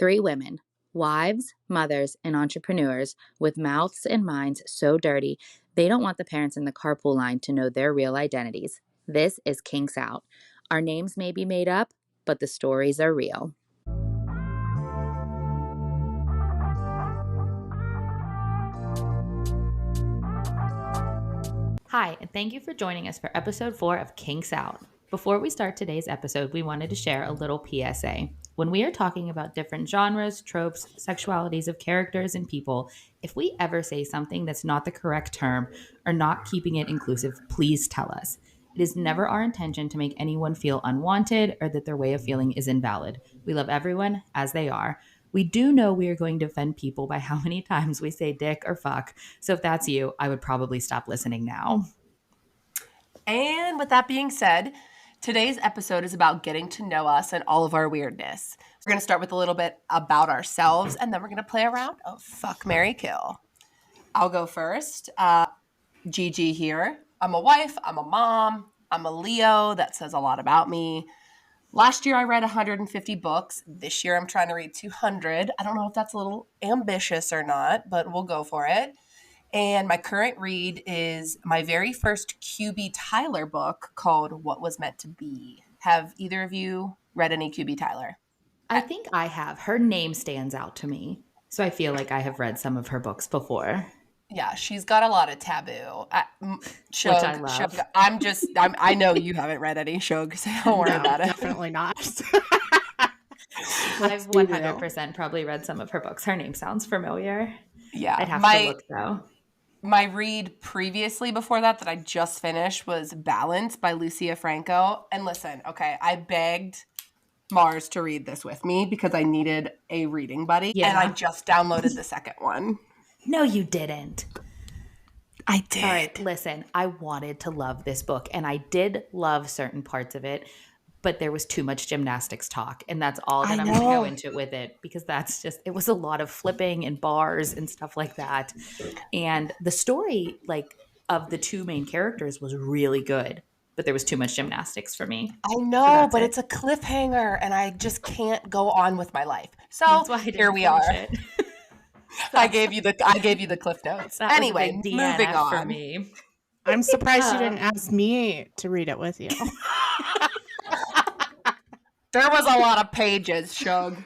Three women, wives, mothers, and entrepreneurs with mouths and minds so dirty they don't want the parents in the carpool line to know their real identities. This is Kinks Out. Our names may be made up, but the stories are real. Hi, and thank you for joining us for episode 4 of Kinks Out. Before we start today's episode, we wanted to share a little PSA. When we are talking about different genres, tropes, sexualities of characters and people, if we ever say something that's not the correct term or not keeping it inclusive, please tell us. It is never our intention to make anyone feel unwanted or that their way of feeling is invalid. We love everyone as they are. We do know we are going to offend people by how many times we say dick or fuck. So if that's you, I would probably stop listening now. And with that being said, today's episode is about getting to know us and all of our weirdness. We're going to start with a little bit about ourselves, and then we're going to play a round of Fuck, Marry, Kill. I'll go first. Gigi here. I'm a wife. I'm a mom. I'm a Leo. That says a lot about me. Last year, I read 150 books. This year, I'm trying to read 200. I don't know if that's a little ambitious or not, but we'll go for it. And my current read is my very first QB Tyler book called What Was Meant to Be. Have either of you read any QB Tyler? I think I have. Her name stands out to me. So I feel like I have read some of her books before. Yeah, she's got a lot of taboo. Shug, which I love. Shug, I know you haven't read any Shug, so don't worry about it. Definitely not. I've 100% probably read some of her books. Her name sounds familiar. Yeah. I'd have to look though. My read previously before that I just finished was Balance by Lucia Franco. And listen, okay, I begged Mars to read this with me because I needed a reading buddy. Yeah. And I just downloaded the second one. No, you didn't. I did. All right, listen, I wanted to love this book, and I did love certain parts of it, but there was too much gymnastics talk, and that's all that I'm going to go into with it, because it was a lot of flipping and bars and stuff like that. And the story, of the two main characters was really good, but there was too much gymnastics for me. I know, but it's a cliffhanger, and I just can't go on with my life. So that's why here we are. I gave you the Cliff Notes. Anyway, moving on. For me. I'm surprised you didn't ask me to read it with you. There was a lot of pages, Shug.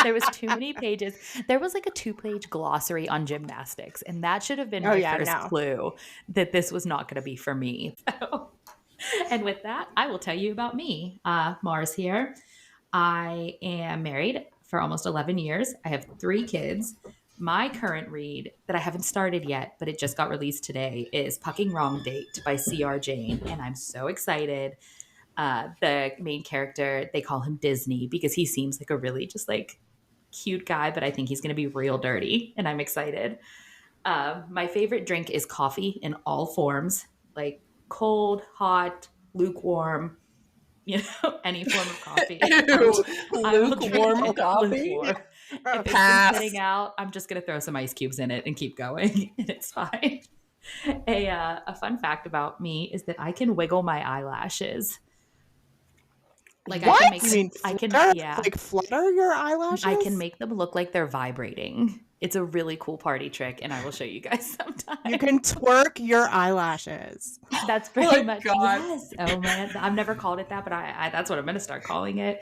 There was too many pages. There was a 2-page glossary on gymnastics, and that should have been my first clue that this was not going to be for me. So, and with that, I will tell you about me. Mars here. I am married for almost 11 years. I have 3 kids. My current read that I haven't started yet, but it just got released today, is Pucking Wrong Date by C.R. Jane, and I'm so excited. The main character, they call him Disney because he seems like a really just cute guy, but I think he's going to be real dirty, and I'm excited. My favorite drink is coffee in all forms, cold, hot, lukewarm, any form of coffee. Lukewarm coffee? Lukewarm. If it's sitting out, I'm just going to throw some ice cubes in it and keep going, and it's fine. A fun fact about me is that I can wiggle my eyelashes. What? I can flutter your eyelashes? I can make them look like they're vibrating. It's a really cool party trick, and I will show you guys sometime. You can twerk your eyelashes. That's pretty much yes. Oh man, I've never called it that, but I that's what I'm going to start calling it.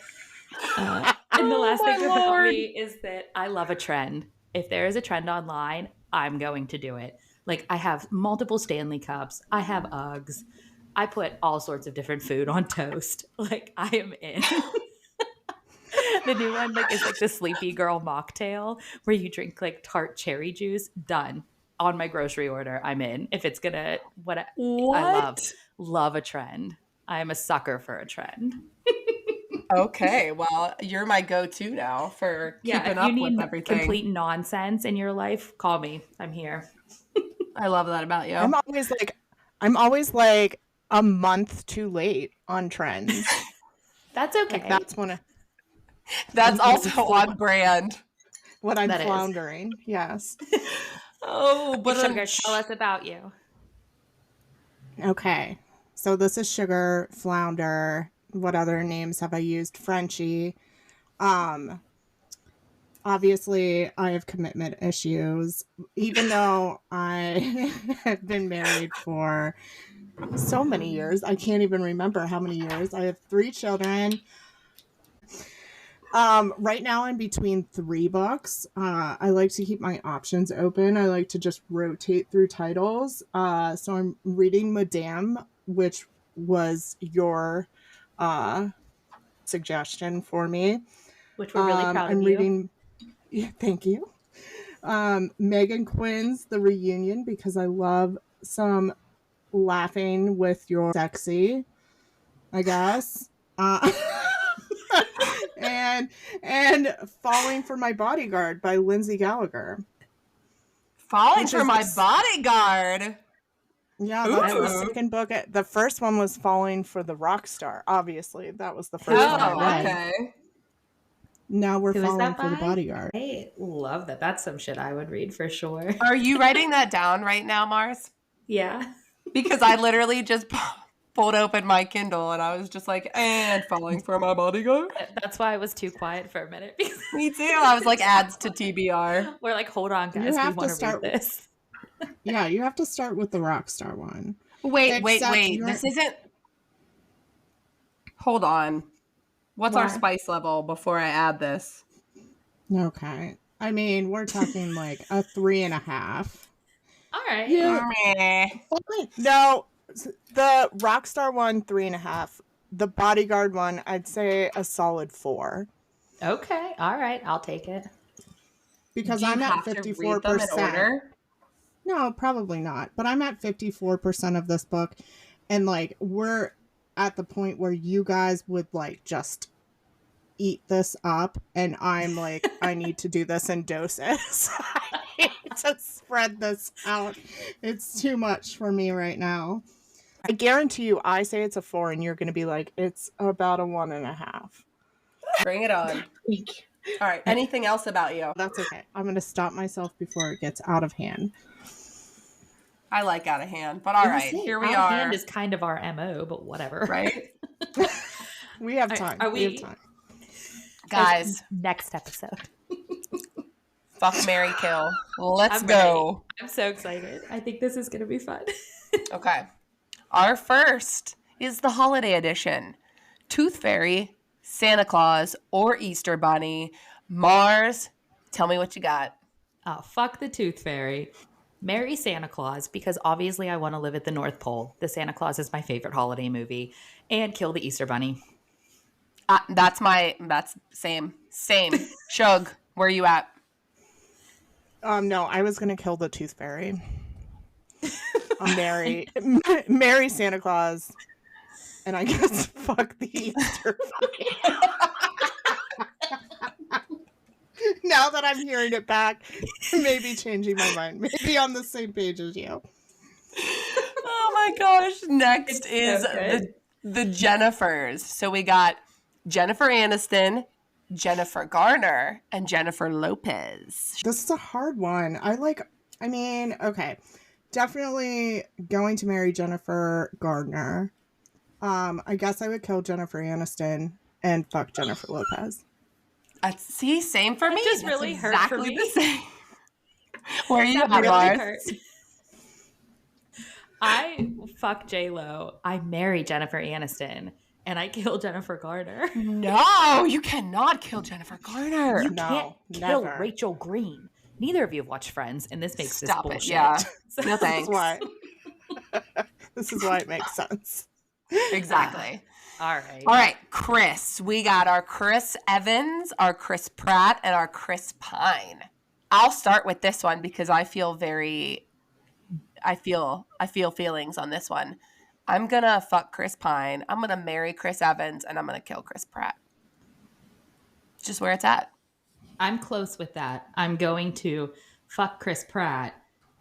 And the last thing about me is that I love a trend. If there is a trend online, I'm going to do it. I have multiple Stanley Cups. I have Uggs. I put all sorts of different food on toast. I am in. The new one is the Sleepy Girl mocktail where you drink tart cherry juice. Done. On my grocery order, I'm in. If it's gonna I love a trend. I am a sucker for a trend. Okay, well, you're my go-to now for keeping up with everything. Complete nonsense in your life, call me. I'm here. I love that about you. I'm always a month too late on trends. That's okay. That's also on brand. When I'm floundering, yes. Oh, but Sugar, tell us about you. Okay, so this is Sugar, Flounder. What other names have I used? Frenchie. obviously I have commitment issues, even though I have been married for so many years. I can't even remember how many years. I have 3 children. Right now I'm between 3 books. I like to keep my options open. I like to just rotate through titles. So I'm reading Madame, which was your suggestion for me. Which we're really proud of I'm you. reading, thank you. Meghan Quinn's The Reunion, because I love some laughing with your sexy, I guess. and Falling for My Bodyguard by Lyndsey Gallagher. Falling for My Bodyguard. Yeah, that's the second book. The first one was Falling for the Rock Star. Obviously, that was the first one I read. Okay. Now we're falling for the Bodyguard. I love that. That's some shit I would read for sure. Are you writing that down right now, Mars? Yeah. Because I literally just pulled open my Kindle and I was just like, and Falling for My Bodyguard. That's why I was too quiet for a minute. Me too. I was like, adds to TBR. We're like, hold on, guys. We want to read this. Yeah, you have to start with the Rockstar one. Wait. This isn't... Hold on. What's our spice level before I add this? Okay. I mean, we're talking like a 3.5. All right. Yeah. No, the Rockstar one, 3.5. The Bodyguard one, I'd say a solid 4. Okay. All right. I'll take it. Because I'm at 54%. No, probably not. But I'm at 54% of this book. And like, we're at the point where you guys would like just eat this up. And I'm like, I need to do this in doses. I need to spread this out. It's too much for me right now. I guarantee you, I say it's a 4 and you're going to be like, it's about a 1.5. Bring it on. All right. Anything else about you? That's okay. I'm going to stop myself before it gets out of hand. I like out of hand, but all right, here we are. Out of hand is kind of our MO, but whatever. Right? We have time. We have time. Guys. Next episode. Fuck, marry, kill. Let's go. I'm so excited. I think this is going to be fun. Okay. Our first is the holiday edition. Tooth Fairy, Santa Claus, or Easter Bunny. Mars, tell me what you got. Oh, fuck the Tooth Fairy. Marry Santa Claus, because obviously I want to live at the North Pole. The Santa Claus is my favorite holiday movie. And kill the Easter Bunny. That's same. Shug, where are you at? No, I was going to kill the Tooth Fairy. Marry Santa Claus. And I guess fuck the Easter Bunny. Now that I'm hearing it back, maybe changing my mind. Maybe on the same page as you. Oh my gosh. Next is the Jennifers. So we got Jennifer Aniston, Jennifer Garner, and Jennifer Lopez. This is a hard one. Okay. Definitely going to marry Jennifer Garner. I guess I would kill Jennifer Aniston and fuck Jennifer Lopez. See, same for me. Just really hurt for me. The same. Where are you at, really Mars? I fuck J-Lo. I marry Jennifer Aniston. And I kill Jennifer Garner. No, you cannot kill Jennifer Garner. You can't kill Rachel Green. Neither of you have watched Friends, and this makes this bullshit. Yeah. So no thanks. This is why it makes sense. Exactly. All right, Chris. We got our Chris Evans, our Chris Pratt, and our Chris Pine. I'll start with this one because I feel feelings on this one. I'm going to fuck Chris Pine. I'm going to marry Chris Evans, and I'm going to kill Chris Pratt. Just where it's at. I'm close with that. I'm going to fuck Chris Pratt,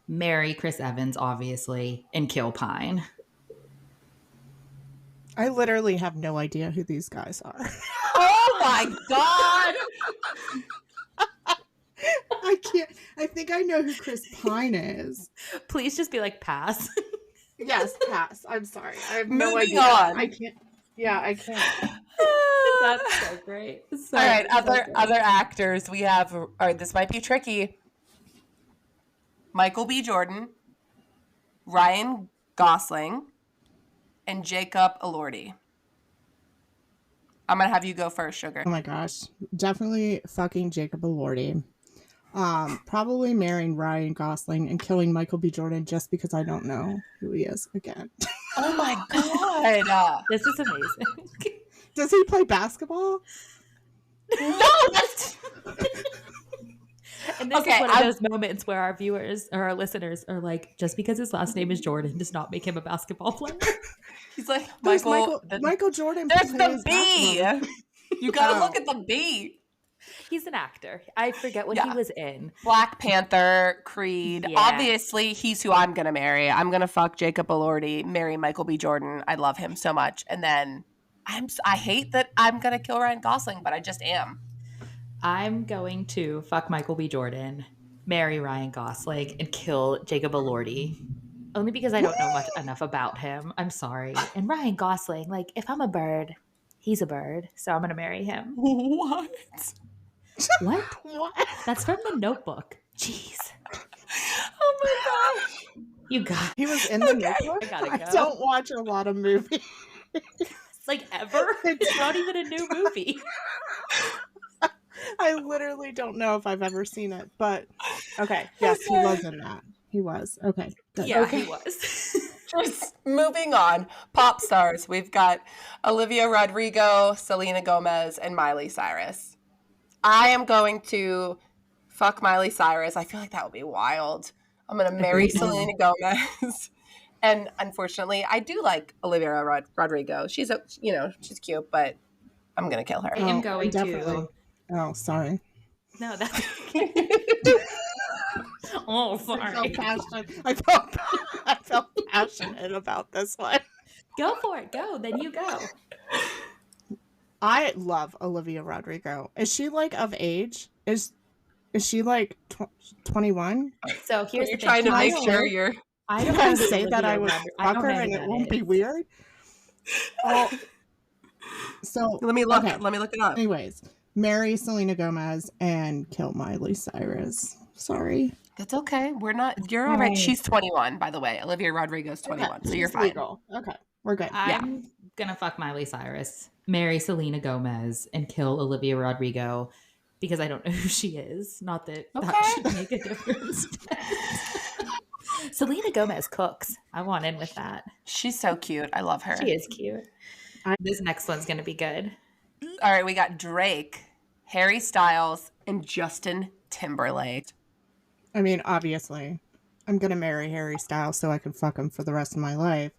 marry Chris Evans, obviously, and kill Pine. I literally have no idea who these guys are. Oh my God! I can't. I think I know who Chris Pine is. Please just be like, pass. Yes, pass. I'm sorry. I have no idea. On. I can't. Yeah, I can't. That's so great. So, all right, other actors we have. All right, this might be tricky. Michael B. Jordan, Ryan Gosling, and Jacob Elordi. I'm gonna have you go first, Sugar. Oh my gosh, definitely fucking Jacob Elordi. Probably marrying Ryan Gosling and killing Michael B. Jordan just because I don't know who he is again. Oh my god, this is amazing. Does he play basketball? No. And this is one of those moments where our viewers or our listeners are like, just because his last name is Jordan does not make him a basketball player. He's like, Michael Jordan. There's the B. You gotta look at the B. He's an actor. I forget what he was in. Black Panther, Creed. Yeah. Obviously, he's who I'm gonna marry. I'm gonna fuck Jacob Elordi, marry Michael B. Jordan. I love him so much. And then I hate that I'm gonna kill Ryan Gosling, but I just am. I'm going to fuck Michael B. Jordan, marry Ryan Gosling, and kill Jacob Elordi. Only because I don't know enough about him. I'm sorry. And Ryan Gosling, like, if I'm a bird, he's a bird. So I'm going to marry him. What? What? That's from The Notebook. Jeez. Oh my gosh. You got He was in The Notebook? I don't watch a lot of movies. Like, ever? It's not even a new movie. I literally don't know if I've ever seen it, but okay. Yes, he was in that. He was. Okay. Good. Yeah, okay. He was. Just moving on. Pop stars. We've got Olivia Rodrigo, Selena Gomez, and Miley Cyrus. I am going to fuck Miley Cyrus. I feel like that would be wild. I'm going to marry Selena Gomez. And unfortunately, I do like Olivia Rodrigo. She's she's cute, but I'm going to kill her. I am going to. Oh, sorry. No, that's oh, sorry. I felt passionate about this one. Go for it. Go. Then you go. I love Olivia Rodrigo. Is she like of age? Is she like 21? So here's you're trying to make sure you're. I don't want to say that I would fuck her and it won't be weird. Oh, so let me look. Okay. Let me look it up. Anyways. Marry Selena Gomez and kill Miley Cyrus. Sorry. That's okay. You're all right. She's 21, by the way. Olivia Rodrigo's 21, okay. So you're fine. Legal. Okay. We're good. I'm gonna fuck Miley Cyrus, marry Selena Gomez, and kill Olivia Rodrigo because I don't know who she is. Not that that should make a difference. Selena Gomez cooks. I want in with that. She's so cute. I love her. She is cute. This next one's gonna be good. All right, we got Drake, Harry Styles, and Justin Timberlake. I mean, obviously, I'm going to marry Harry Styles so I can fuck him for the rest of my life.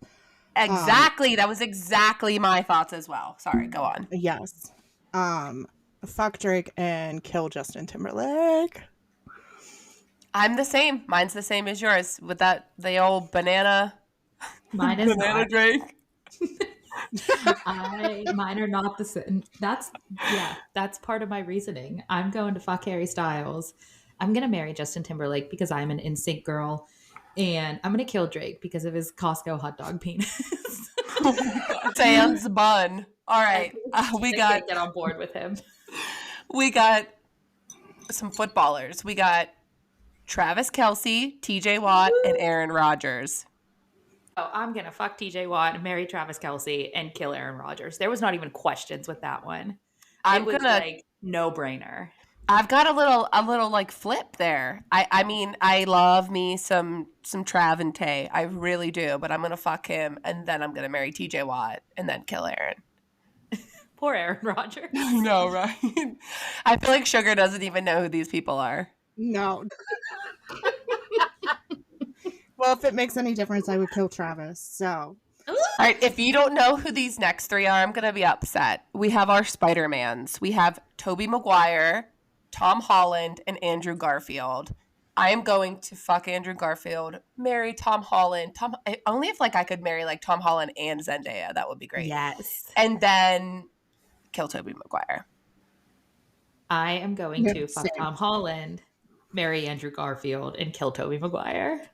Exactly. That was exactly my thoughts as well. Sorry, go on. Yes. Fuck Drake and kill Justin Timberlake. I'm the same. Mine's the same as yours with the old banana. Mine is banana not. Drake. Mine are not the same. That's part of my reasoning. I'm going to fuck Harry Styles. I'm going to marry Justin Timberlake because I'm an NSYNC girl, and I'm going to kill Drake because of his Costco hot dog penis. Sans bun. All right, we got get on board with him. We got some footballers. We got Travis Kelce, TJ Watt, and Aaron Rodgers. Oh, I'm going to fuck TJ Watt, marry Travis Kelce, and kill Aaron Rodgers. There was not even questions with that one. It was like no-brainer. I've got a little like flip there. I mean, I love me some Trav and Tay. I really do, but I'm going to fuck him, and then I'm going to marry TJ Watt, and then kill Aaron. Poor Aaron Rodgers. No, right? I feel like Sugar doesn't even know who these people are. No. Well, if it makes any difference, I would kill Travis. So, all right. If you don't know who these next three are, I'm gonna be upset. We have our Spider-Mans. We have Tobey Maguire, Tom Holland, and Andrew Garfield. I am going to fuck Andrew Garfield, marry Tom Holland. Only if I could marry Tom Holland and Zendaya, that would be great. Yes. And then kill Tobey Maguire. I am going to fuck Tom Holland, marry Andrew Garfield, and kill Tobey Maguire.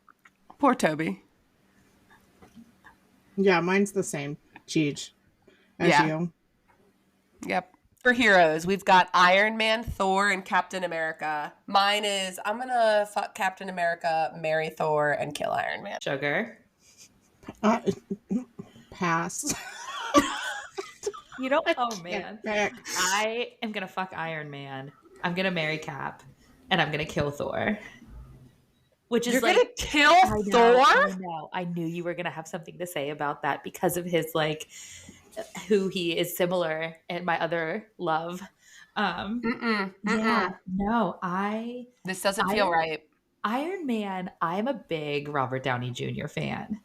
Poor Toby. Yeah, mine's the same. Cheech. As you. Yep. superheroes. We've got Iron Man, Thor, and Captain America. Mine is I'm going to fuck Captain America, marry Thor, and kill Iron Man. Sugar? Pass. You don't. Oh man, I am gonna fuck Iron Man. I'm gonna marry Cap, and I'm gonna kill Thor. Which is You're like gonna kill Thor? I know. I knew you were gonna have something to say about that because of his like who he is similar in my other love. Yeah. No, This doesn't feel right. Iron Man. I'm a big Robert Downey Jr. fan.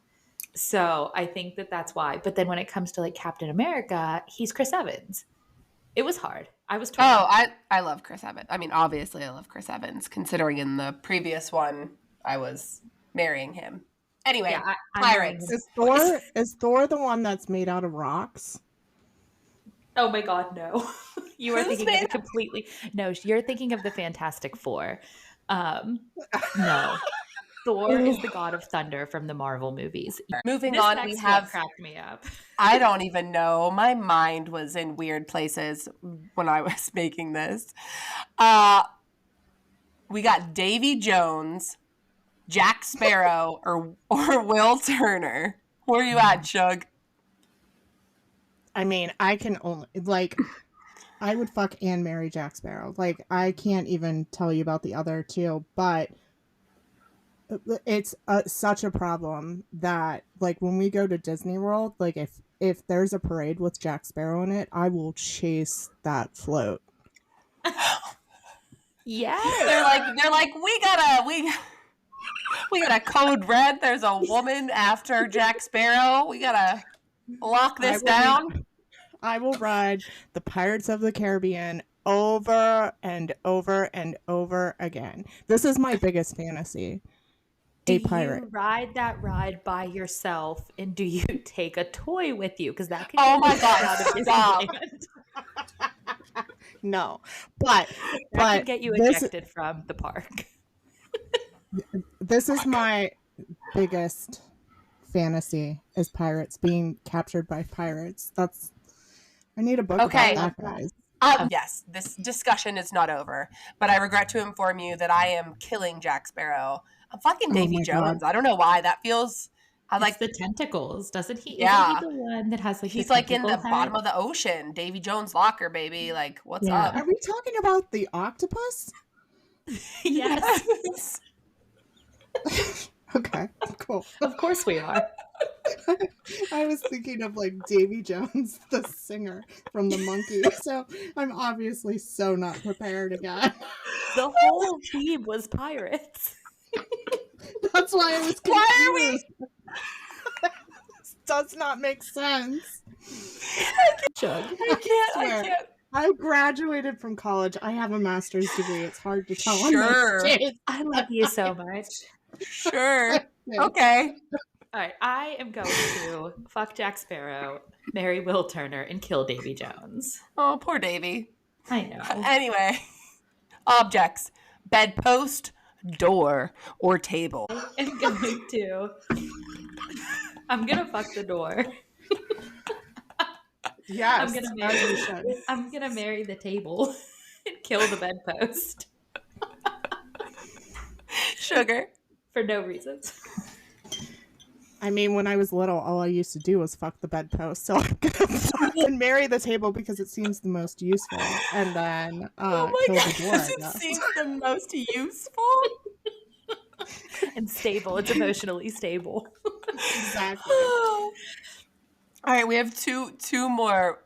So I think that that's why. But then when it comes to like Captain America, he's Chris Evans. It was hard. I was torn. Oh, I love Chris Evans. I mean, obviously I love Chris Evans, considering in the previous one I was marrying him. Anyway, yeah, pirates. Is Thor the one that's made out of rocks? Oh my God, no. You are thinking of completely. No, you're thinking of the Fantastic Four. No. Thor is the god of thunder from the Marvel movies. Moving on, we have cracked me up. I don't even know. My mind was in weird places when I was making this. We got Davy Jones, Jack Sparrow, or Will Turner. Where are you at, Shug? I mean, I can only I would fuck and marry Jack Sparrow. Like, I can't even tell you about the other two, but it's such a problem that like when we go to Disney World, like if there's a parade with Jack Sparrow in it, I will chase that float. Yeah, they're like we got a code red. There's a woman after Jack Sparrow. We gotta lock this down. I will ride the Pirates of the Caribbean over and over and over again. This is my biggest fantasy. Do you ride that ride by yourself, and do you take a toy with you? Because that could my God, stop. No, but could get you ejected from the park. This is my biggest fantasy: is pirates, being captured by pirates. I need a book about that, guys. Yes, this discussion is not over, but I regret to inform you that I am killing Jack Sparrow. I'm fucking Davy Jones. God. I don't know why that feels. I like the tentacles, doesn't he? Yeah, isn't he the one that has like he's like in the bottom of the ocean. Davy Jones' locker, baby. Like, what's up? Are we talking about the octopus? Yes. Okay, cool. Of course we are. I was thinking of like Davy Jones, the singer from The Monkey. So I'm obviously so not prepared again. The whole theme was pirates. That's why I was confused. Why are we? This does not make sense. I can't. I graduated from college. I have a master's degree. It's hard to tell. Sure. I love you so much. Sure. Okay. All right. I am going to fuck Jack Sparrow, marry Will Turner, and kill Davy Jones. Oh, poor Davy. I know. Anyway, objects: bedpost, door, or table. I'm gonna fuck the door. Yes. I'm gonna marry the table and kill the bedpost. Sugar. For no reasons. I mean, when I was little, all I used to do was fuck the bedpost. So I'm gonna fucking marry the table because it seems the most useful, and then kill the door. It seems the most useful and stable. It's emotionally stable. Exactly. All right, we have two more.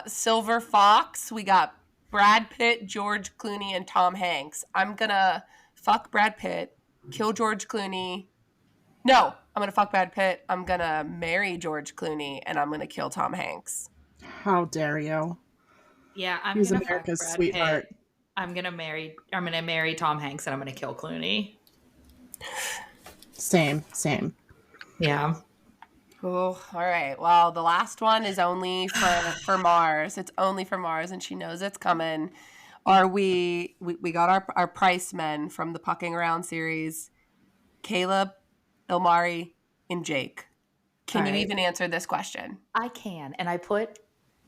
Silver Fox. We got Brad Pitt, George Clooney, and Tom Hanks. I'm gonna fuck Brad Pitt, kill George Clooney. No, I'm going to fuck Brad Pitt. I'm going to marry George Clooney, and I'm going to kill Tom Hanks. How dare you? Yeah, I'm going to fuck Brad sweetheart. Pitt. I'm going to marry Tom Hanks, and I'm going to kill Clooney. Same. Yeah. Oh, all right. Well, the last one is only for Mars. It's only for Mars, and she knows it's coming. We got our price men from the Pucking Around series, Caleb, Ilmari, and Jake. Can you even answer this question? I can. And I put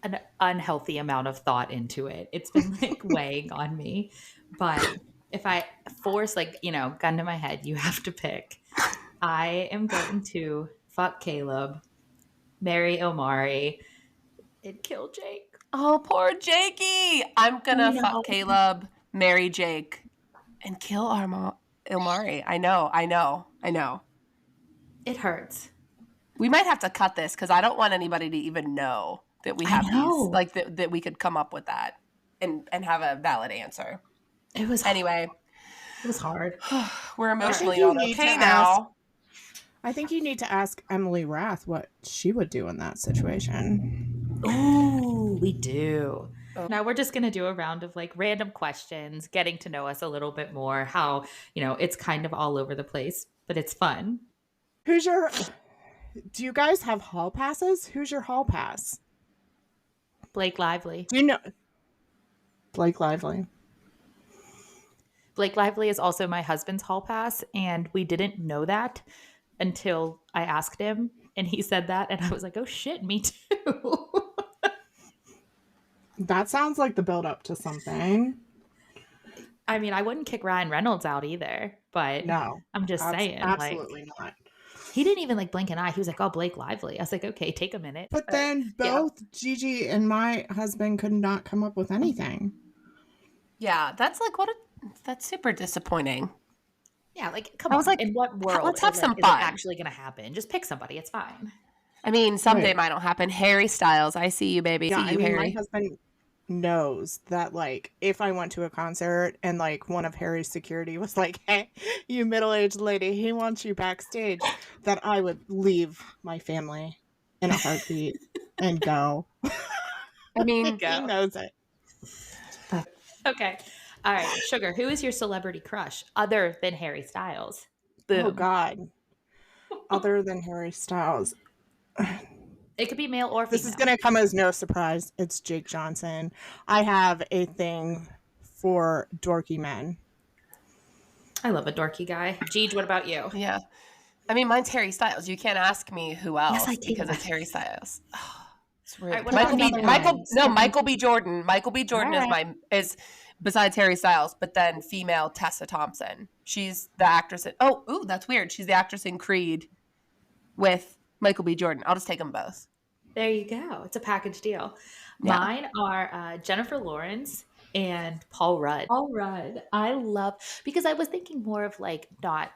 an unhealthy amount of thought into it. It's been like weighing on me. But if I force, like, gun to my head, you have to pick. I am going to fuck Caleb, marry Omari, and kill Jake. Oh, poor Jakey. I'm gonna fuck Caleb, marry Jake, and kill Omari. I know. It hurts. We might have to cut this because I don't want anybody to even know that we have these, like that we could come up with that and have a valid answer. It was anyway. It was hard. We're emotionally not okay now. I think you need to ask Emily Rath what she would do in that situation. Ooh, we do. Now we're just going to do a round of like random questions, getting to know us a little bit more, how, it's kind of all over the place, but it's fun. Do you guys have hall passes? Who's your hall pass? Blake Lively. Do you know Blake Lively? Blake Lively is also my husband's hall pass, and we didn't know that until I asked him, and he said that, and I was like, oh shit, me too. That sounds like the build up to something. I mean, I wouldn't kick Ryan Reynolds out either, but no, I'm just saying. Absolutely not. He didn't even like blink an eye. He was like, oh, Blake Lively. I was like, okay, take a minute. But then both Gigi and my husband could not come up with anything. Yeah, that's like that's super disappointing. Yeah, like come on. Like, in what world let's have some fun. Is it actually going to happen? Just pick somebody. It's fine. I mean, someday it might not happen. Harry Styles, I see you, baby. Yeah, see you, Harry. My husband knows that, like, if I went to a concert and, like, one of Harry's security was like, hey, you middle-aged lady, he wants you backstage, that I would leave my family in a heartbeat and go. I mean, he knows it. Okay. All right, Sugar, who is your celebrity crush other than Harry Styles? Boom. Oh, God. Other than Harry Styles. It could be male or female. This is going to come as no surprise. It's Jake Johnson. I have a thing for dorky men. I love a dorky guy. Gigi, what about you? Yeah. I mean, mine's Harry Styles. You can't ask me who else because it's Harry Styles. It's rude. Right, Michael B. Jordan. Michael B. Jordan is besides Harry Styles, but then female Tessa Thompson. She's the actress. That's weird. She's the actress in Creed with Michael B. Jordan. I'll just take them both. There you go. It's a package deal. Yeah. Mine are Jennifer Lawrence and Paul Rudd. Paul Rudd, I love, because I was thinking more of like I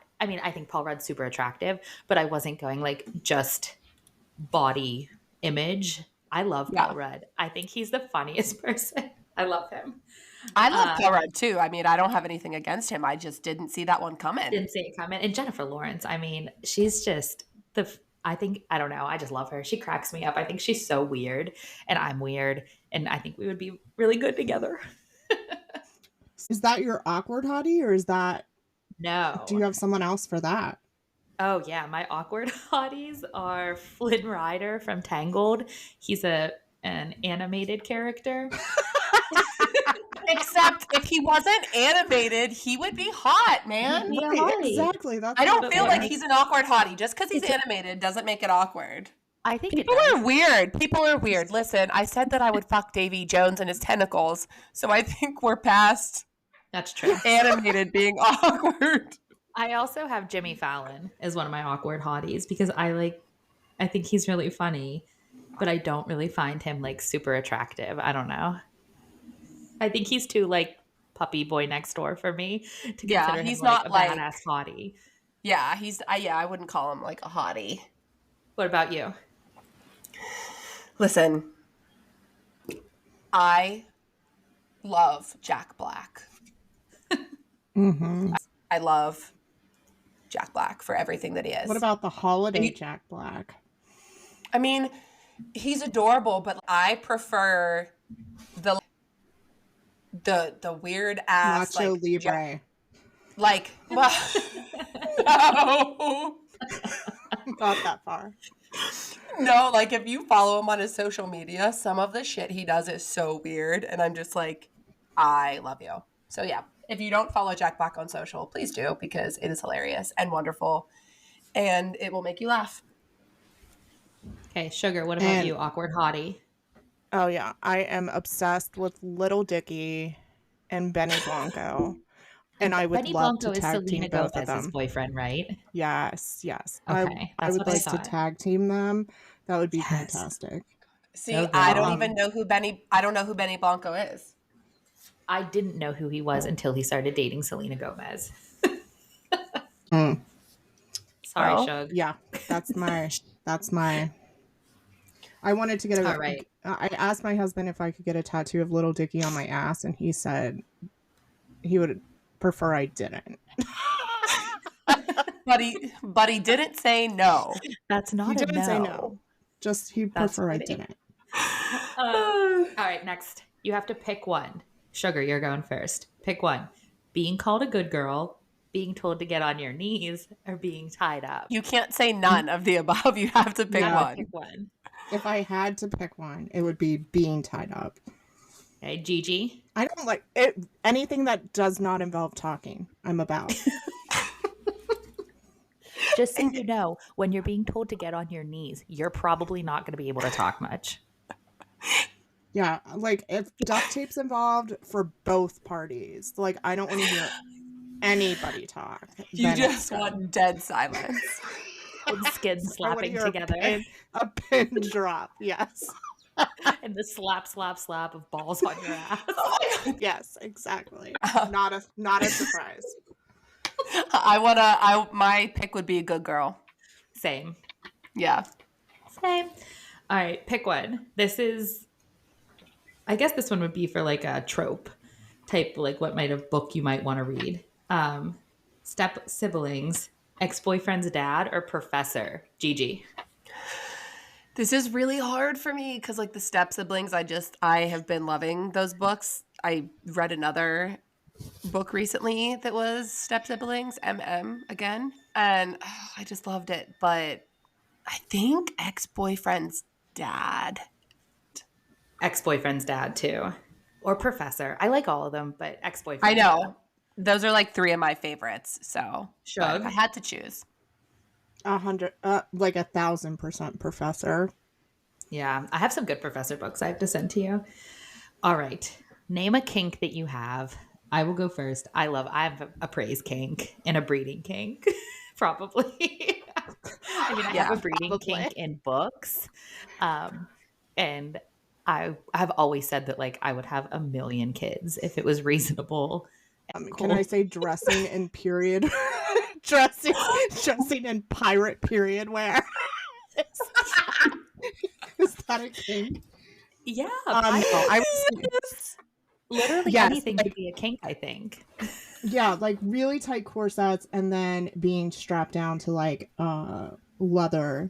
think Paul Rudd's super attractive, but I wasn't going like just body image. I love Paul Rudd. I think he's the funniest person. I love him. I love Paul Rudd too. I mean, I don't have anything against him. I just didn't see that one coming. Didn't see it coming. And Jennifer Lawrence, I mean, she's just I don't know. I just love her. She cracks me up. I think she's so weird and I'm weird. And I think we would be really good together. Is that your awkward hottie or is that? No. Do you have someone else for that? Oh yeah. My awkward hotties are Flynn Rider from Tangled. He's an animated character. Except if he wasn't animated, he would be hot, man. Exactly. I don't feel like he's an awkward hottie. Just because he's animated doesn't make it awkward. I think people are weird. People are weird. Listen, I said that I would fuck Davy Jones and his tentacles, so I think we're past. That's true. Animated being awkward. I also have Jimmy Fallon as one of my awkward hotties because I think he's really funny, but I don't really find him like super attractive. I don't know. I think he's too like puppy boy next door for me to consider he's him not a badass hottie. Yeah, I wouldn't call him like a hottie. What about you? Listen, I love Jack Black. Mm-hmm. I love Jack Black for everything that he is. What about the holiday Jack Black? I mean, he's adorable, but I prefer the weird ass Nacho Libre. No. Not that far. No, like if you follow him on his social media, some of the shit he does is so weird, and I'm just like, I love you. So yeah, if you don't follow Jack Black on social, please do, because it is hilarious and wonderful, and it will make you laugh. Okay, Sugar, what about you, awkward hottie? Oh yeah, I am obsessed with Little Dicky and Benny Blanco, and I would Benny love to Blanco is tag team Selena both of Gomez's them. boyfriend, right? Yes, yes. Okay, I that's would what I like to thought. tag team them. That would be Yes. fantastic. See, Go I don't girl. even know who Benny Blanco is. I didn't know who he was until he started dating Selena Gomez. Mm. Sorry, Well, Shug. Yeah, that's my I wanted to get All right. I asked my husband if I could get a tattoo of Little Dicky on my ass, and he said he would prefer I didn't. but he didn't say no. That's not He a didn't say no. no. Just he'd That's prefer I funny. didn't. All right, next. You have to pick one. Sugar, you're going first. Pick one. Being called a good girl, being told to get on your knees, or being tied up. You can't say none of the above. You have to pick one. Pick one. If I had to pick one, it would be being tied up. Okay, Gigi. I don't like it. Anything that does not involve talking, I'm about. Just so you know, when you're being told to get on your knees, you're probably not going to be able to talk much. Yeah, like if duct tape's involved for both parties, like I don't want to hear anybody talk. You just want dead silence. And skin slapping together. A pin drop, yes. And the slap, slap, slap of balls on your ass. Yes, exactly. Not a surprise. My pick would be a good girl. Same. Yeah. Same. All right, pick one. I guess this one would be for like a trope type, like what book you might want to read. Step siblings, ex-boyfriend's dad, or professor? Gigi. This is really hard for me because like the step siblings, I have been loving those books. I read another book recently that was step siblings, again, and I just loved it. But I think ex-boyfriend's dad. Ex-boyfriend's dad too, or professor. I like all of them, but ex-boyfriend. I know. Dad. Those are like three of my favorites. So Shug. I had to choose. 1,000% professor. Yeah, I have some good professor books I have to send to you. All right, name a kink that you have. I will go first. I have a praise kink and a breeding kink, probably. I mean, I have a breeding kink in books, and I've always said that like I would have 1 million kids if it was reasonable. Cool. Can I say dressing in period? dressing in pirate period wear. Is that a kink? Yeah. No, I was literally anything could be a kink, I think. Yeah, like really tight corsets and then being strapped down to like leather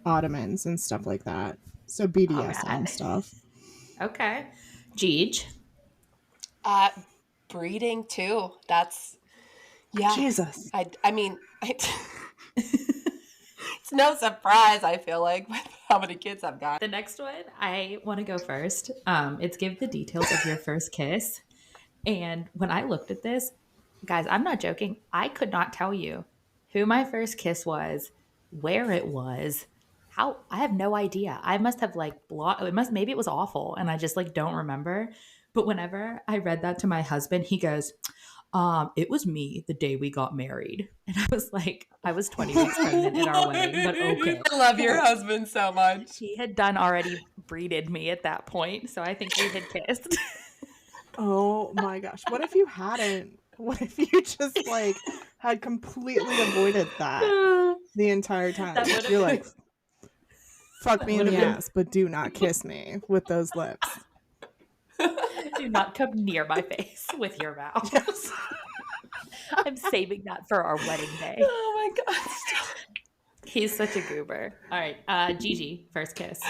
ottomans and stuff like that. So BDSM stuff. Okay. Gigi. Breeding too. That's Jesus. I mean, it's no surprise, I feel like, with how many kids I've got. The next one, I want to go first. It's give the details of your first kiss. And when I looked at this, guys, I'm not joking. I could not tell you who my first kiss was, where it was, how. I have no idea. I must have like maybe it was awful and I just like don't remember. But whenever I read that to my husband, he goes, it was me the day we got married. And I was like, I was 20 weeks pregnant at our wedding, but okay. I love your husband so much. He had already breeded me at that point. So I think we had kissed. Oh my gosh. What if you hadn't? What if you just like had completely avoided that the entire time? You're like, fuck me in the ass, but do not kiss me with those lips. Do not come near my face with your mouth. Yes. I'm saving that for our wedding day. Oh my God. He's such a goober. All right. Gigi, first kiss.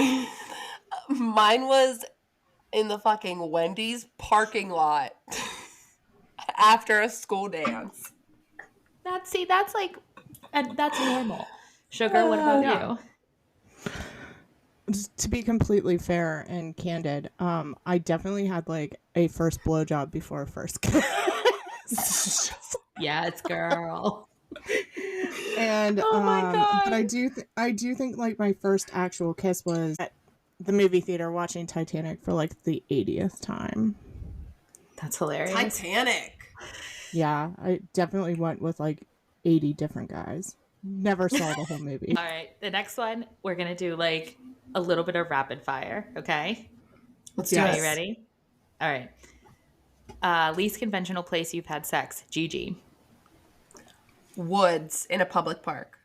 Mine was in the fucking Wendy's parking lot after a school dance. That's like, and that's normal. Sugar, what about you? To be completely fair and candid, I definitely had like a first blowjob before a first kiss. Yes, girl. And oh my God. but I do think like my first actual kiss was at the movie theater watching Titanic for like the 80th time. That's hilarious. Titanic. Yeah, I definitely went with like 80 different guys. Never saw the whole movie. All right, the next one, we're going to do like a little bit of rapid fire, okay? Let's do it. Are you ready? All right. Least conventional place you've had sex, Gigi. Woods in a public park.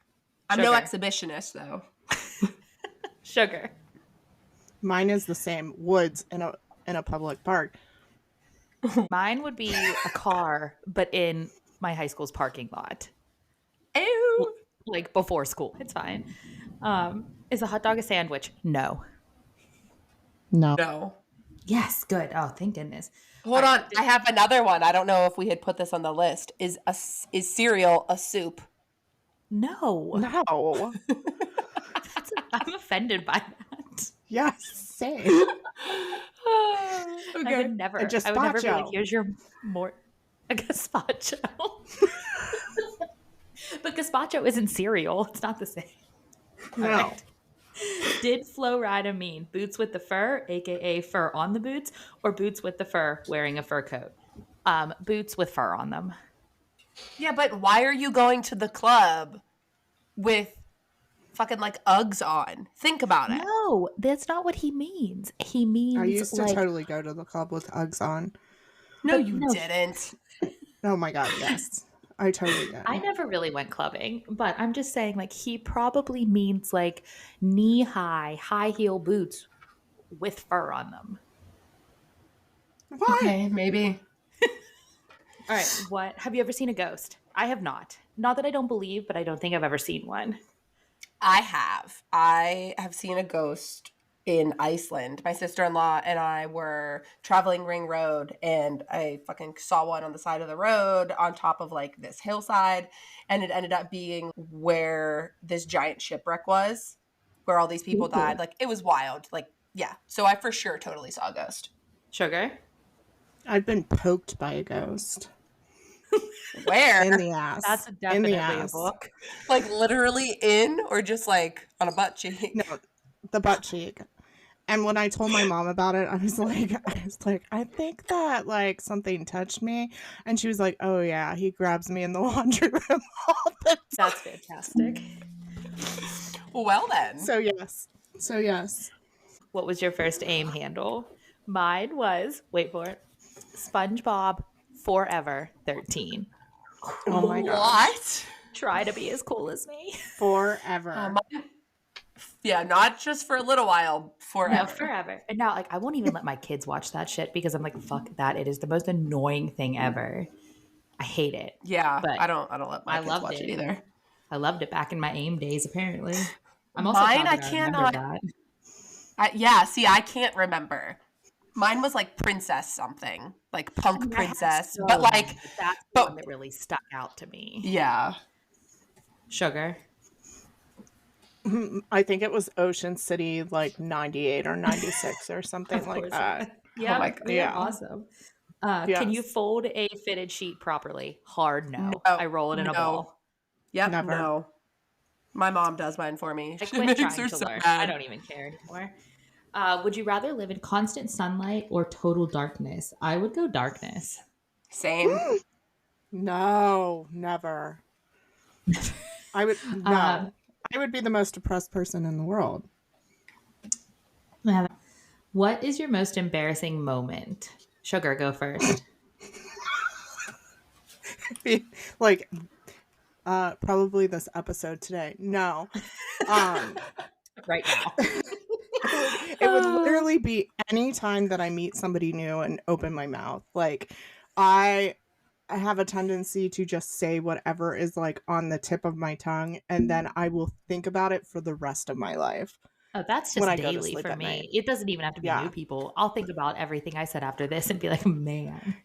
I'm no exhibitionist, though. Sugar. Mine is the same. Woods in a public park. Mine would be a car, but in my high school's parking lot. Ew. Like before school. It's fine. Is a hot dog a sandwich? No. No. Yes, good. Oh, thank goodness. Hold on. I have another one. I don't know if we had put this on the list. Is cereal a soup? No. I'm offended by that. Yes, same. Okay. I would never be like, here's your a gazpacho. But gazpacho isn't cereal. It's not the same. No. Right. Did Flo Rida mean boots with the fur, aka fur on the boots, or boots with the fur wearing a fur coat? Boots with fur on them. Yeah, but why are you going to the club with fucking like Uggs on? Think about it. No, that's not what he means. He means I used to totally go to the club with Uggs on. No, you didn't. Oh my God, yes. I totally did. I never really went clubbing, but I'm just saying, like, he probably means like knee-high, high-heel boots with fur on them. What? Okay, maybe. All right, what? Have you ever seen a ghost? I have not. Not that I don't believe, but I don't think I've ever seen one. I have seen a ghost in Iceland. My sister-in-law and I were traveling Ring Road, and I fucking saw one on the side of the road on top of like this hillside, and it ended up being where this giant shipwreck was, where all these people died. Like, it was wild. Like, yeah. So I for sure totally saw a ghost. Sugar? I've been poked by a ghost. Where? In the ass. That's definitely a book. Like literally in, or just like on a butt cheek? No, the butt cheek. And when I told my mom about it, I was like, I think that like something touched me. And she was like, oh yeah, he grabs me in the laundry room all the time. That's fantastic. Well then. So yes. What was your first AIM handle? Mine was, wait for it, SpongeBob Forever 13. Oh my God. What? Try to be as cool as me. Forever. Yeah, not just for a little while, forever. No, forever. And now, like, I won't even let my kids watch that shit because I'm like, fuck that. It is the most annoying thing ever. I hate it. Yeah, but I don't let my kids watch it either. I loved it back in my AIM days, apparently. I'm also Mine, I cannot. Yeah, see, I can't remember. Mine was like princess something, like punk princess, so but like that's the one that really stuck out to me. Yeah. Sugar. I think it was Ocean City, like 98 or 96 or something like that. Yeah, oh my God. Yeah, awesome. Yes. Can you fold a fitted sheet properly? Hard no. I roll it in a ball. Yep, never. No. My mom does mine for me. I She quit makes trying her to so learn. mad. I don't even care anymore. Would you rather live in constant sunlight or total darkness? I would go darkness. Same. No, never. I would no. I would be the most depressed person in the world. What is your most embarrassing moment? Sugar, go first. Like, probably this episode today. No. Right now. It would literally be any time that I meet somebody new and open my mouth. Like, I have a tendency to just say whatever is like on the tip of my tongue, and then I will think about it for the rest of my life. Oh, that's just daily for me. Night. It doesn't even have to be new people. I'll think about everything I said after this and be like, man.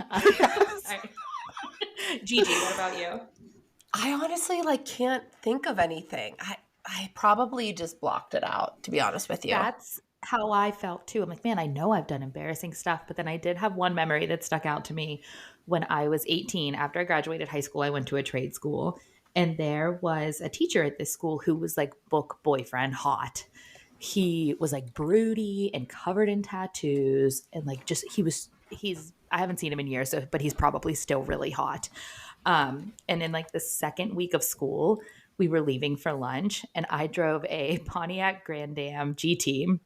Right. Gigi, what about you? I honestly can't think of anything. I probably just blocked it out, to be honest with you. That's how I felt too. I'm like, man, I know I've done embarrassing stuff, but then I did have one memory that stuck out to me. When I was 18, after I graduated high school, I went to a trade school, and there was a teacher at this school who was like book boyfriend hot. he was like broody and covered in tattoos, and like just I haven't seen him in years, but he's probably still really hot. And in like the second week of school, we were leaving for lunch, and I drove a Pontiac Grand Am GT,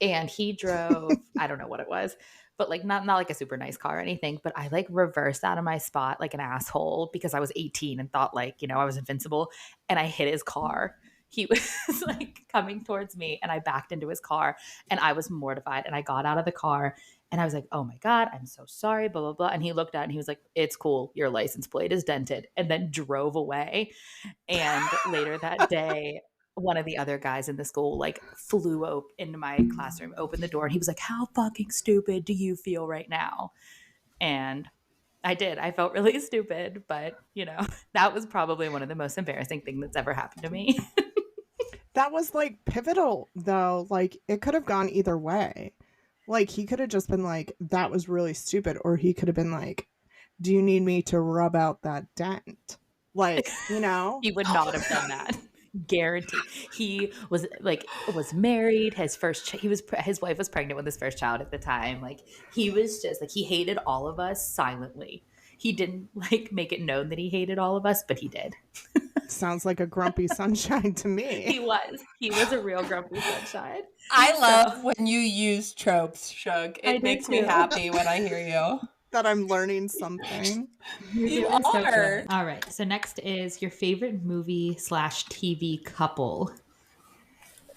and he drove I don't know what it was, but like not like a super nice car or anything, but I like reversed out of my spot like an asshole because I was 18 and thought like, I was invincible, and I hit his car. He was like coming towards me, and I backed into his car, and I was mortified, and I got out of the car, and I was like, oh my God, I'm so sorry, blah, blah, blah. And he looked at it and he was like, it's cool. Your license plate is dented, and then drove away. And later that day, one of the other guys in the school like flew into my classroom, opened the door, and he was like, how fucking stupid do you feel right now? And I did. I felt really stupid, but that was probably one of the most embarrassing things that's ever happened to me. That was like pivotal though. Like it could have gone either way. Like he could have just been like, that was really stupid. Or he could have been like, do you need me to rub out that dent? Like, He would not have done that. Guaranteed. He was married. His wife was pregnant with his first child at the time. Like he was just like, he hated all of us silently. He didn't like make it known that he hated all of us, but he did. Sounds like a grumpy sunshine to me. He was a real grumpy sunshine. I love when you use tropes, Shug. It makes me happy when I hear you. That I'm learning something. You are. All right. So next is your favorite movie / TV couple.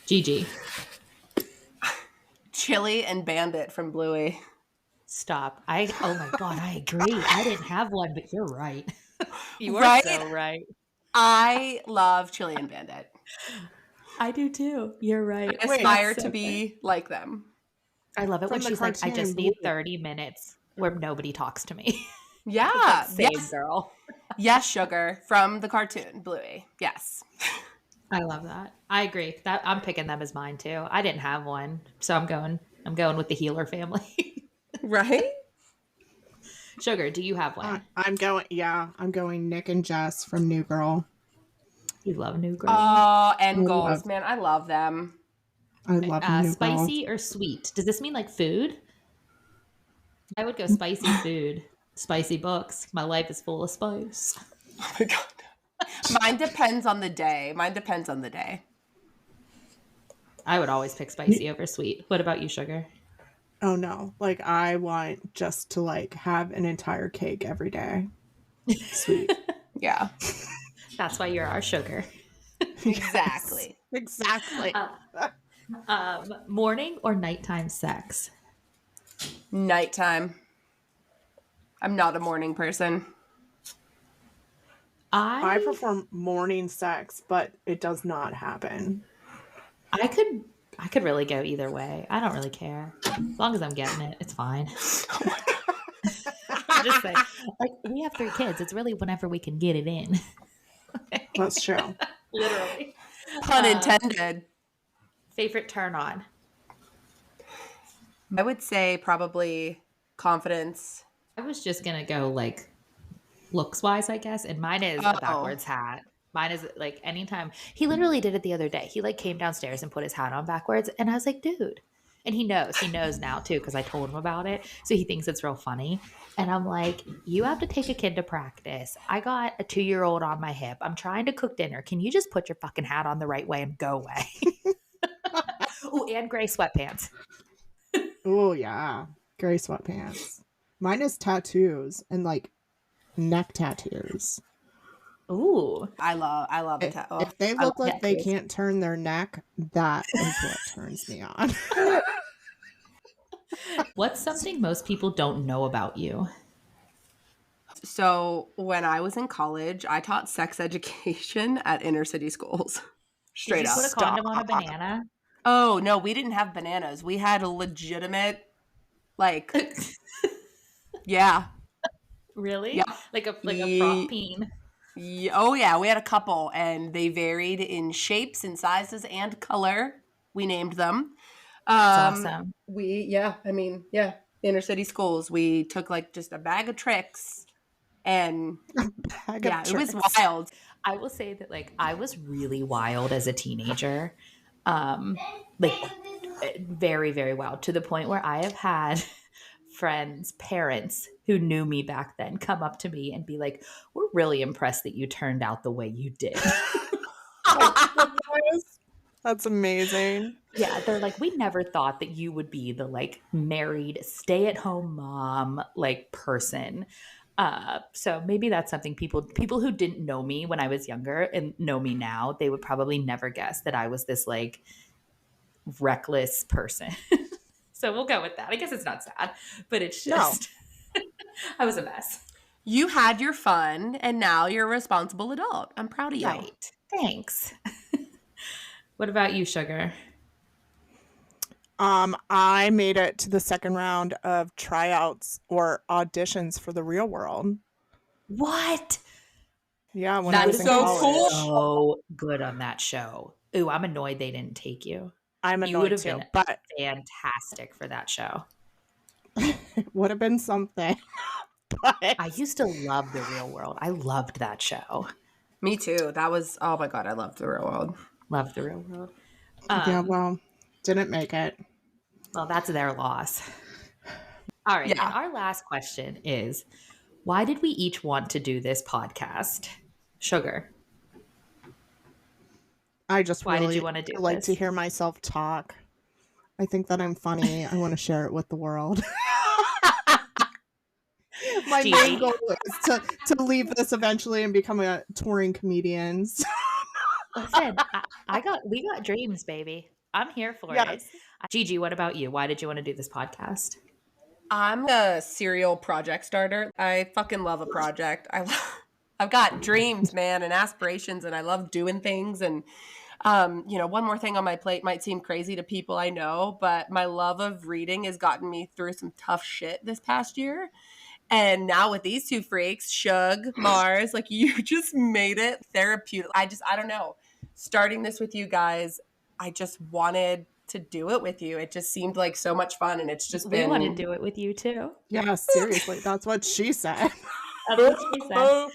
Gigi. Chili and Bandit from Bluey. Stop. Oh my God, I agree. I didn't have one, but you're right. You are Right? so right. I love Chili and Bandit. I do too. You're right. I aspire to be like them. I love it when she's like, I just need 30 minutes where nobody talks to me. Yeah. Same girl. Yes, Sugar from the cartoon Bluey. Yes. I love that. I agree. That I'm picking them as mine too. I didn't have one, so I'm going with the Healer family. Right? Sugar, do you have one? I'm going Nick and Jess from New Girl. You love New Girl. Oh, and Goals, man. I love them. I love New Girl. Spicy or sweet? Does this mean like food? I would go spicy food. Spicy books. My life is full of spice. Oh my God. Mine depends on the day. I would always pick spicy over sweet. What about you, Sugar? Oh no. Like I want just to like have an entire cake every day. Sweet. Yeah. That's why you're our Sugar. Exactly. Yes, exactly. Morning or nighttime sex? Nighttime. I'm not a morning person. I prefer morning sex, but it does not happen. I could really go either way. I don't really care. As long as I'm getting it, it's fine. Oh my God. I'm just saying. Like, we have 3 kids. It's really whenever we can get it in. That's true. Literally. Pun intended. Favorite turn on? I would say probably confidence. I was just going to go like looks wise, I guess. And mine is a backwards hat. Mine is like anytime. He literally did it the other day. He like came downstairs and put his hat on backwards. And I was like, dude. And he knows now too, because I told him about it. So he thinks it's real funny. And I'm like, you have to take a kid to practice. I got a 2-year-old on my hip. I'm trying to cook dinner. Can you just put your fucking hat on the right way and go away? Oh, and gray sweatpants. Oh yeah. Gray sweatpants. Mine is tattoos and like neck tattoos. Ooh. I love it. If they look like they can't turn their neck, that is what turns me on. What's something most people don't know about you? So when I was in college, I taught sex education at inner city schools. Straight up. Did you put a condom on a banana? Oh, no, we didn't have bananas. We had a legitimate, like, yeah. Really? Yeah. Like a prop peen? Oh, yeah. We had a couple, and they varied in shapes and sizes and color. We named them. That's awesome. Inner city schools. We took, like, just a bag of tricks, and, it was wild. I will say that, like, I was really wild as a teenager. Like very, very wild, to the point where I have had friends, parents who knew me back then come up to me and be like, we're really impressed that you turned out the way you did. That's amazing. Yeah, they're like, we never thought that you would be the like married, stay-at-home mom like person. So maybe that's something people who didn't know me when I was younger and know me now, they would probably never guess that I was this like reckless person. So we'll go with that. I guess it's not sad, but it's just I was a mess. You had your fun and now you're a responsible adult. I'm proud of you. Right. Thanks. What about you, Sugar? I made it to the second round of tryouts or auditions for The Real World. What? Yeah, when that I was is so cool. So good on that show. Ooh, I'm annoyed they didn't take you. I'm annoyed you would have too, been but fantastic for that show. It would have been something. But I used to love The Real World. I loved that show. Me too. That was, oh my God, I loved The Real World. Loved The Real World. Yeah, well, didn't make it. Well, that's their loss. All right. Yeah. And our last question is, why did we each want to do this podcast? Sugar. I just why really did you want to do like this? To hear myself talk. I think that I'm funny. I want to share it with the world. My main goal is to leave this eventually and become a touring comedian. Listen, we got dreams, baby. I'm here for it. Gigi, what about you? Why did you want to do this podcast? I'm a serial project starter. I fucking love a project. I've got dreams, man, and aspirations, and I love doing things. And, one more thing on my plate might seem crazy to people I know, but my love of reading has gotten me through some tough shit this past year. And now with these two freaks, Shug, Mars, like you just made it therapeutic. I don't know. Starting this with you guys, I just wanted to do it with you. It just seemed like so much fun, and it's just been. We want to do it with you too. Yeah, seriously, that's what she said. That's what she said.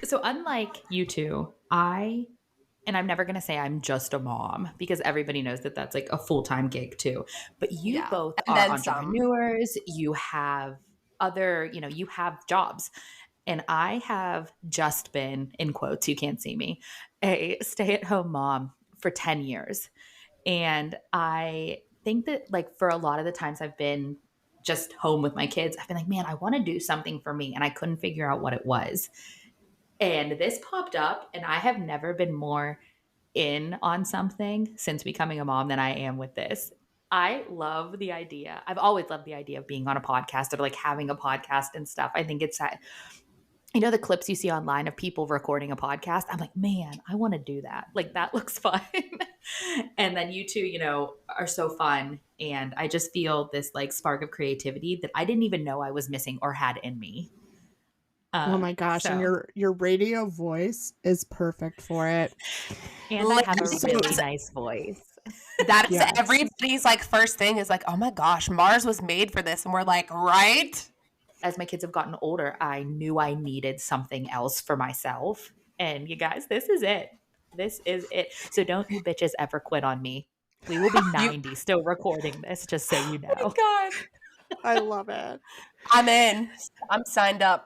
So unlike you two, and I'm never going to say I'm just a mom because everybody knows that that's like a full-time gig too. But you both are entrepreneurs. You have you have jobs. And I have just been, in quotes, you can't see me, a stay-at-home mom for 10 years. And I think that like for a lot of the times I've been just home with my kids, I've been like, man, I want to do something for me. And I couldn't figure out what it was. And this popped up, and I have never been more in on something since becoming a mom than I am with this. I love the idea. I've always loved the idea of being on a podcast or like having a podcast and stuff. I think it's the clips you see online of people recording a podcast. I'm like, man, I want to do that. Like that looks fun. And then you two, are so fun. And I just feel this like spark of creativity that I didn't even know I was missing or had in me. Oh my gosh. And your radio voice is perfect for it. And I have a really nice voice. That is everybody's like first thing is like, oh my gosh, Mars was made for this. And we're like, right? As my kids have gotten older, I knew I needed something else for myself. And you guys, this is it. This is it. So don't you bitches ever quit on me. We will be 90 still recording this, just so you know. Oh my God. I love it. I'm in. I'm signed up.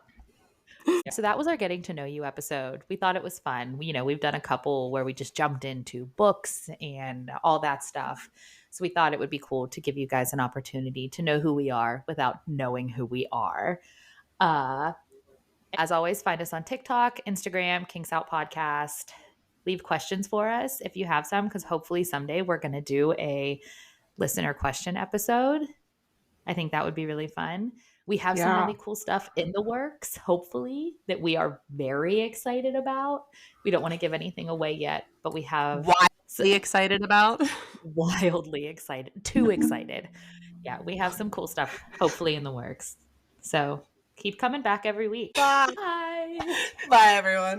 So that was our getting to know you episode. We thought it was fun. We've done a couple where we just jumped into books and all that stuff. So we thought it would be cool to give you guys an opportunity to know who we are without knowing who we are. As always, find us on TikTok, Instagram, Kinks Out Podcast. Leave questions for us if you have some, because hopefully someday we're going to do a listener question episode. I think that would be really fun. We have some really cool stuff in the works, hopefully, that we are very excited about. We don't want to give anything away yet, but we have... Wildly excited about? Wildly excited. Too excited. Yeah, we have some cool stuff, hopefully, in the works. So keep coming back every week. Bye. Bye, everyone.